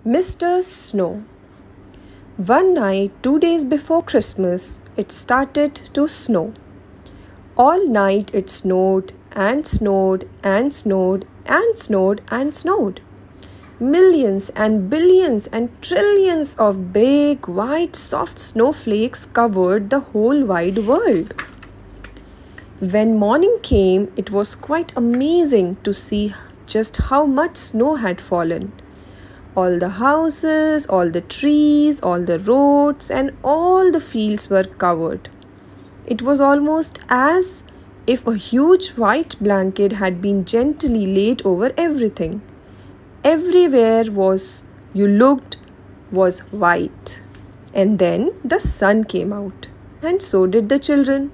Mr. Snow. One night, 2 days before Christmas, it started to snow. All night it snowed and snowed and snowed and snowed and snowed. Millions and billions and trillions of big, white, soft snowflakes covered the whole wide world. When morning came, it was quite amazing to see just how much snow had fallen. All the houses, all the trees, all the roads, and all the fields were covered. It was almost as if a huge white blanket had been gently laid over everything. Everywhere you looked was white. And then the sun came out, and so did the children.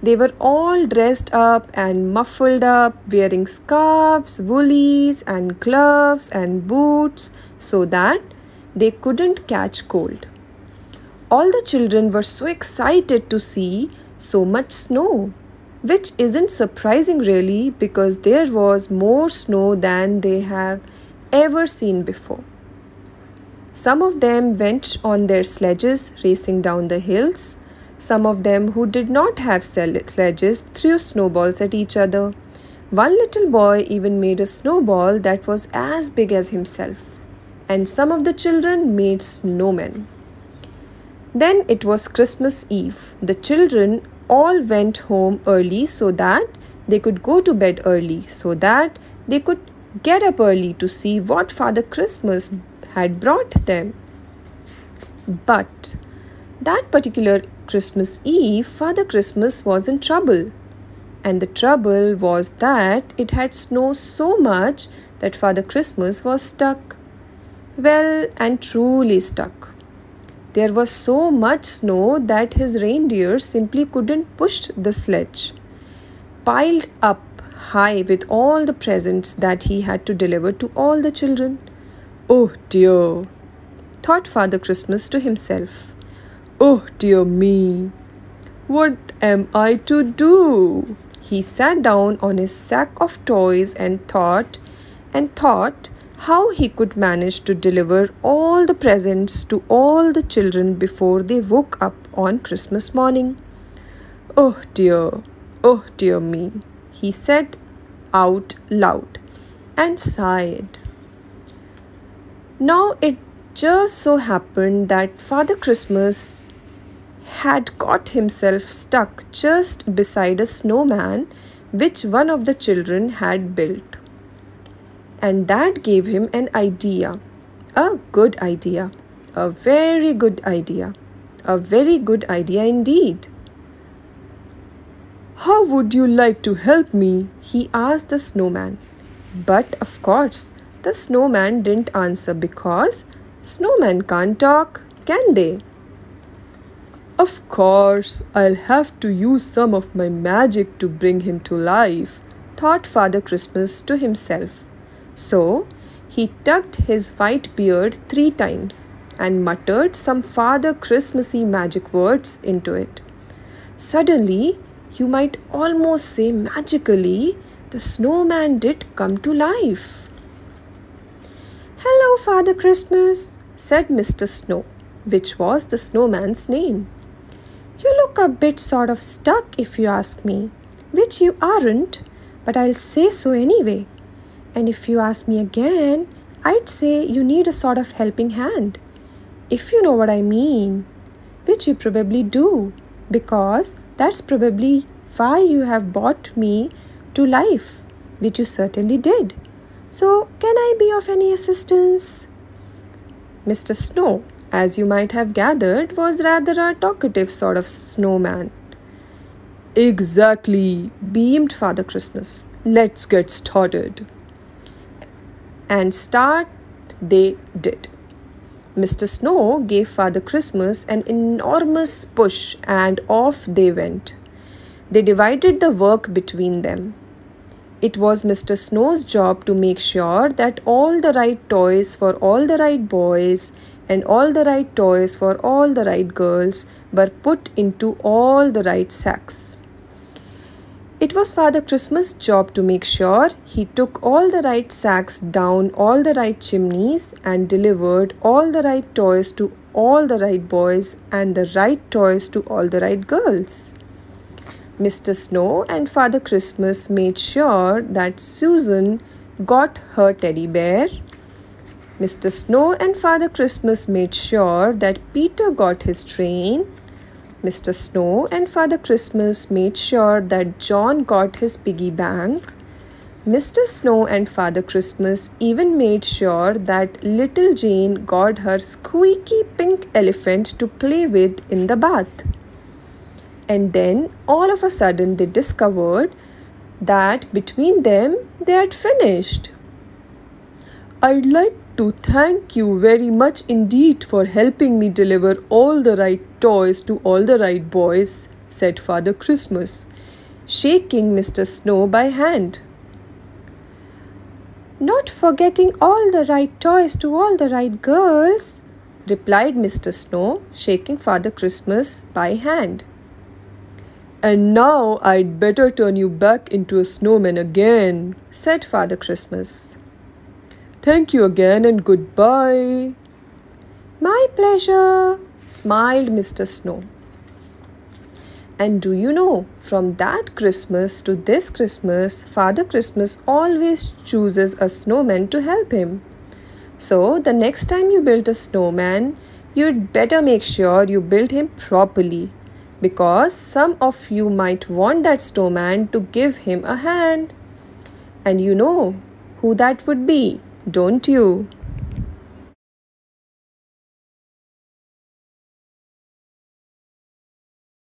They were all dressed up and muffled up, wearing scarves, woolies, and gloves and boots so that they couldn't catch cold. All the children were so excited to see so much snow, which isn't surprising really because there was more snow than they have ever seen before. Some of them went on their sledges racing down the hills. Some of them who did not have sledges threw snowballs at each other. One little boy even made a snowball that was as big as himself. And some of the children made snowmen. Then it was Christmas Eve. The children all went home early so that they could go to bed early, so that they could get up early to see what Father Christmas had brought them. But that particular Christmas Eve, Father Christmas was in trouble. And the trouble was that it had snowed so much that Father Christmas was stuck. Well, and truly stuck. There was so much snow that his reindeer simply couldn't push the sledge, piled up high with all the presents that he had to deliver to all the children. Oh dear, thought Father Christmas to himself. Oh dear me, what am I to do? He sat down on his sack of toys and thought how he could manage to deliver all the presents to all the children before they woke up on Christmas morning. Oh dear me, he said out loud and sighed. Now it just so happened that Father Christmas had got himself stuck just beside a snowman which one of the children had built. And that gave him an idea, a good idea, a very good idea, a very good idea indeed. How would you like to help me? He asked the snowman. But of course, the snowman didn't answer because snowmen can't talk, can they? Of course, I'll have to use some of my magic to bring him to life, thought Father Christmas to himself. So, he tucked his white beard 3 times and muttered some Father Christmassy magic words into it. Suddenly, you might almost say magically, the snowman did come to life. Hello, Father Christmas, said Mr. Snow, which was the snowman's name. You look a bit sort of stuck if you ask me, which you aren't, but I'll say so anyway. And if you ask me again, I'd say you need a sort of helping hand, if you know what I mean, which you probably do, because that's probably why you have brought me to life, which you certainly did. So, can I be of any assistance? Mr. Snow, as you might have gathered, was rather a talkative sort of snowman. Exactly, beamed Father Christmas. Let's get started. And start they did. Mr. Snow gave Father Christmas an enormous push and off they went. They divided the work between them. It was Mr. Snow's job to make sure that all the right toys for all the right boys and all the right toys for all the right girls were put into all the right sacks. It was Father Christmas' job to make sure he took all the right sacks down all the right chimneys and delivered all the right toys to all the right boys and the right toys to all the right girls. Mr. Snow and Father Christmas made sure that Susan got her teddy bear. Mr. Snow and Father Christmas made sure that Peter got his train. Mr. Snow and Father Christmas made sure that John got his piggy bank. Mr. Snow and Father Christmas even made sure that little Jane got her squeaky pink elephant to play with in the bath. And then all of a sudden they discovered that between them they had finished. "I'd like to thank you very much indeed for helping me deliver all the right toys to all the right boys," said Father Christmas, shaking Mr. Snow by hand. "Not forgetting all the right toys to all the right girls," replied Mr. Snow, shaking Father Christmas by hand. "And now I'd better turn you back into a snowman again," said Father Christmas. "Thank you again and goodbye." "My pleasure," smiled Mr. Snow. And do you know, from that Christmas to this Christmas, Father Christmas always chooses a snowman to help him. So the next time you build a snowman, you'd better make sure you build him properly, because some of you might want that snowman to give him a hand. And you know who that would be, don't you?